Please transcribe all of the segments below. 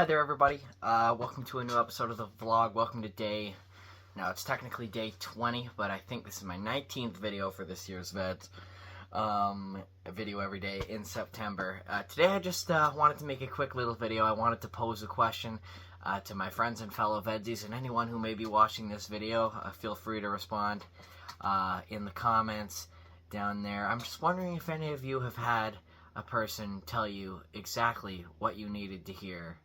there, everybody. Welcome to a new episode of the vlog. Welcome to now it's technically day 20, but I think this is my 19th video for this year's VEDS. A video every day in September. Today I just wanted to make a quick little video. I wanted to pose a question to my friends and fellow VEDSies, and anyone who may be watching this video, feel free to respond in the comments down there. I'm just wondering if any of you have had a person tell you exactly what you needed to hear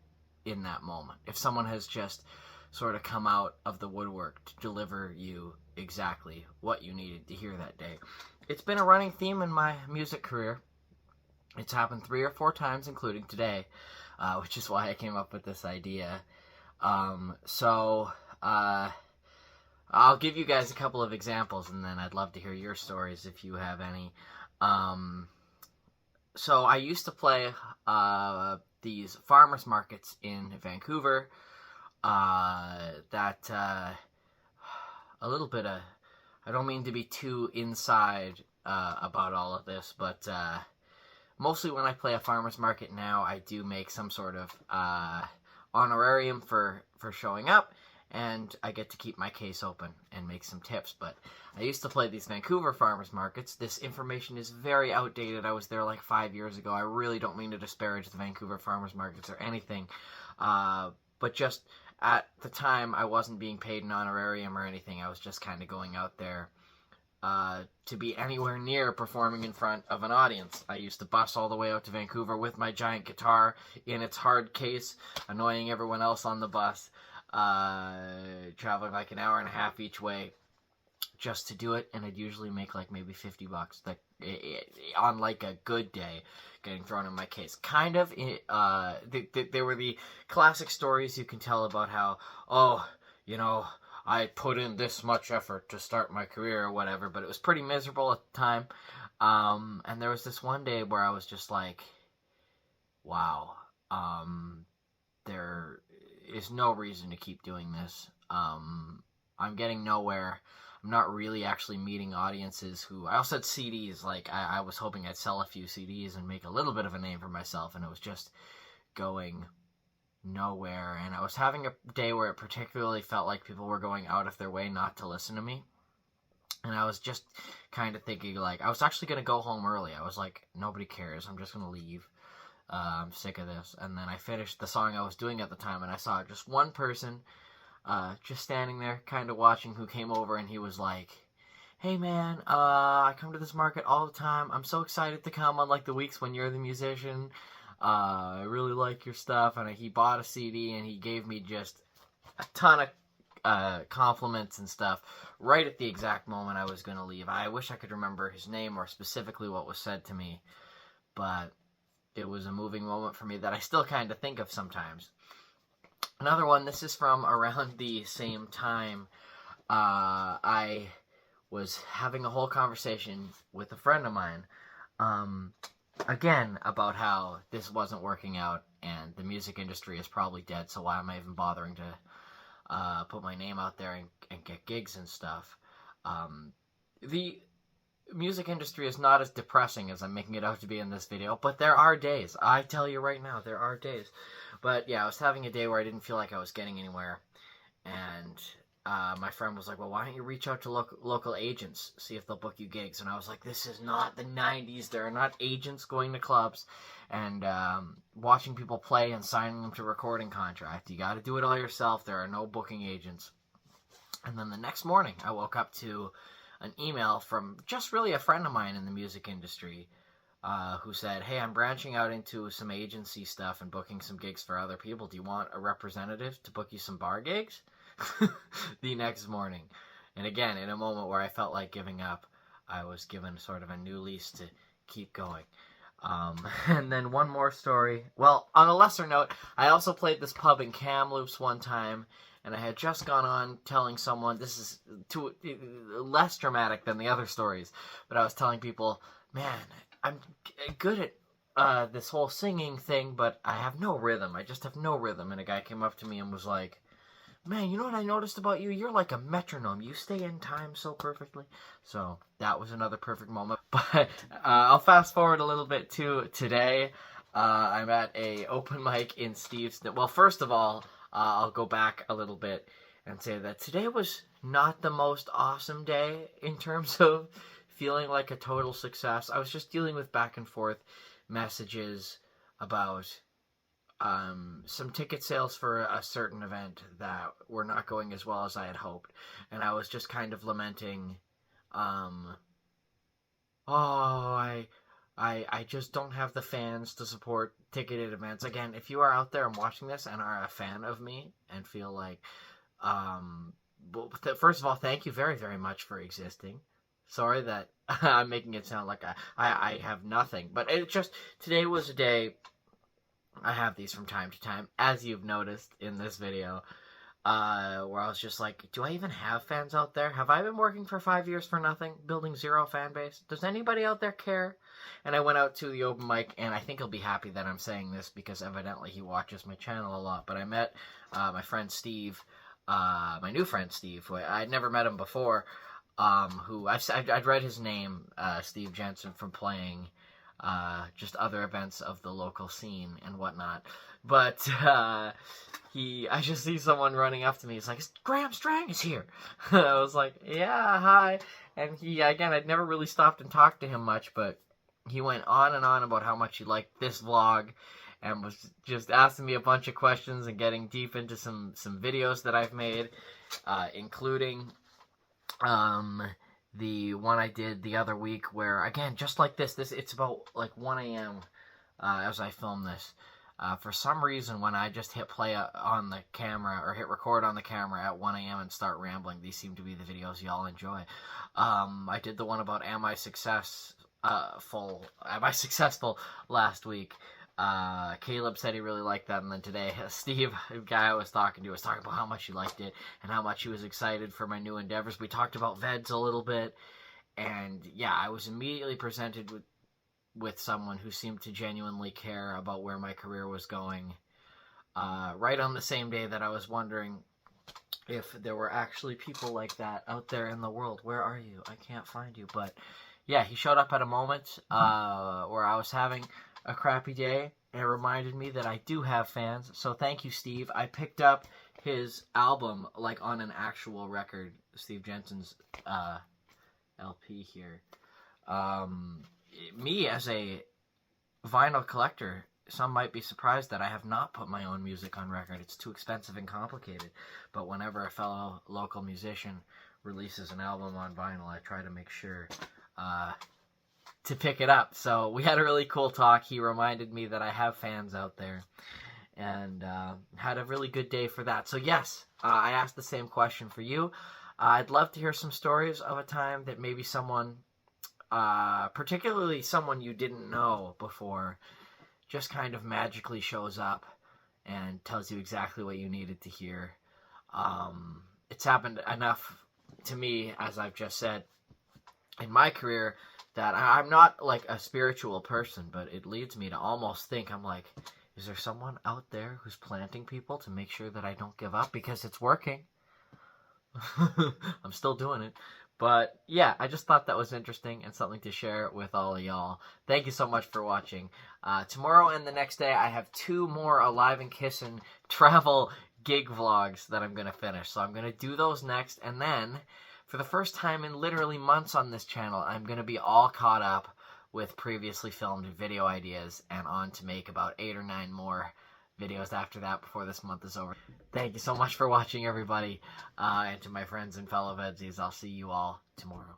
in that moment. If someone has just sort of come out of the woodwork to deliver you exactly what you needed to hear that day. It's been a running theme in my music career. It's happened 3 or 4 times, including today, which is why I came up with this idea. I'll give you guys a couple of examples, and then I'd love to hear your stories if you have any. So I used to play these farmers markets in Vancouver. A little bit of, I don't mean to be too inside about all of this, but mostly when I play a farmers market now, I do make some sort of honorarium for showing up, and I get to keep my case open and make some tips. But I used to play these Vancouver farmers markets. This information is very outdated. I was there like 5 years ago. I really don't mean to disparage the Vancouver farmers markets or anything, but just at the time I wasn't being paid an honorarium or anything. I was just kind of going out there to be anywhere near performing in front of an audience. I used to bus all the way out to Vancouver with my giant guitar in its hard case, annoying everyone else on the bus. Traveling like an hour and a half each way just to do it, and I'd usually make like maybe $50 on like a good day, getting thrown in my case. Kind of, they were the classic stories you can tell about how, oh, you know, I put in this much effort to start my career or whatever, but it was pretty miserable at the time. And there was this one day where I was just like, wow, there is no reason to keep doing this. I'm getting nowhere. I'm not really actually meeting audiences who... I also had CDs. Like, I was hoping I'd sell a few CDs and make a little bit of a name for myself, and it was just going nowhere. And I was having a day where it particularly felt like people were going out of their way not to listen to me. And I was just kind of thinking, like, I was actually going to go home early. I was like, nobody cares. I'm just going to leave. I'm sick of this. And then I finished the song I was doing at the time, and I saw just one person just standing there kind of watching, who came over, and he was like, hey man, I come to this market all the time. I'm so excited to come on like the weeks when you're the musician. I really like your stuff. And he bought a CD, and he gave me just a ton of compliments and stuff right at the exact moment I was going to leave. I wish I could remember his name or specifically what was said to me, but it was a moving moment for me that I still kind of think of sometimes. Another one, this is from around the same time. I was having a whole conversation with a friend of mine, again, about how this wasn't working out, and the music industry is probably dead, so why am I even bothering to put my name out there and get gigs and stuff. The music industry is not as depressing as I'm making it out to be in this video, but there are days. I tell you right now, there are days. But yeah, I was having a day where I didn't feel like I was getting anywhere, and my friend was like, well, why don't you reach out to local agents, see if they'll book you gigs? And I was like, this is not the 90s. There are not agents going to clubs and watching people play and signing them to recording contract. You got to do it all yourself. There are no booking agents. And then the next morning, I woke up to an email from just really a friend of mine in the music industry, who said, hey, I'm branching out into some agency stuff and booking some gigs for other people. Do you want a representative to book you some bar gigs? The next morning. And again, in a moment where I felt like giving up, I was given sort of a new lease to keep going. And then one more story. Well, on a lesser note, I also played this pub in Kamloops one time, and I had just gone on telling someone, this is less dramatic than the other stories, but I was telling people, man, I'm good at this whole singing thing, but I have no rhythm. I just have no rhythm. And a guy came up to me and was like, man, you know what I noticed about you? You're like a metronome. You stay in time so perfectly. So that was another perfect moment. But I'll fast forward a little bit to today. I'm at a open mic in Steve's. Well, first of all, I'll go back a little bit and say that today was not the most awesome day in terms of feeling like a total success. I was just dealing with back and forth messages about some ticket sales for a certain event that were not going as well as I had hoped, and I was just kind of lamenting, I just don't have the fans to support ticketed events. Again, if you are out there and watching this and are a fan of me and feel like, first of all, thank you very, very much for existing. Sorry that I'm making it sound like I have nothing, but it just, today was a day. I have these from time to time, as you've noticed in this video, where I was just like, do I even have fans out there? Have I been working for 5 years for nothing, building zero fan base? Does anybody out there care? And I went out to the open mic, and I think he'll be happy that I'm saying this, because evidently he watches my channel a lot. But I met my friend Steve, my new friend Steve, who I'd never met him before, who I'd read his name, Steve Jensen, from playing just other events of the local scene and whatnot. But I just see someone running up to me. He's like, Graham Strang is here. I was like, yeah, hi. And again, I'd never really stopped and talked to him much, but he went on and on about how much he liked this vlog and was just asking me a bunch of questions and getting deep into some videos that I've made, including the one I did the other week where, again, just like this it's about like 1 a.m. As I film this. For some reason, when I just hit play on the camera, or hit record on the camera at 1 a.m. and start rambling, these seem to be the videos y'all enjoy. I did the one about am I successful last week. Caleb said he really liked that, and then today, Steve, the guy I was talking to, was talking about how much he liked it, and how much he was excited for my new endeavors. We talked about VEDS a little bit, and yeah, I was immediately presented with someone who seemed to genuinely care about where my career was going, right on the same day that I was wondering if there were actually people like that out there in the world. Where are you? I can't find you. But yeah, he showed up at a moment where I was having a crappy day, and it reminded me that I do have fans. So thank you, Steve. I picked up his album like on an actual record, Steve Jensen's LP here. Me, as a vinyl collector, some might be surprised that I have not put my own music on record. It's too expensive and complicated. But whenever a fellow local musician releases an album on vinyl, I try to make sure to pick it up. So we had a really cool talk. He reminded me that I have fans out there, and had a really good day for that. So yes, I asked the same question for you. I'd love to hear some stories of a time that maybe someone, particularly someone you didn't know before, just kind of magically shows up and tells you exactly what you needed to hear. It's happened enough to me, as I've just said, in my career, that I'm not like a spiritual person, but it leads me to almost think, I'm like, is there someone out there who's planting people to make sure that I don't give up? Because it's working. I'm still doing it. But yeah, I just thought that was interesting and something to share with all of y'all. Thank you so much for watching. Tomorrow and the next day, I have 2 more Alive and Kissin' travel gig vlogs that I'm going to finish. So I'm going to do those next, and then, for the first time in literally months on this channel, I'm going to be all caught up with previously filmed video ideas, and on to make about 8 or 9 more videos after that before this month is over. Thank you so much for watching, everybody. And to my friends and fellow VEDSies, I'll see you all tomorrow.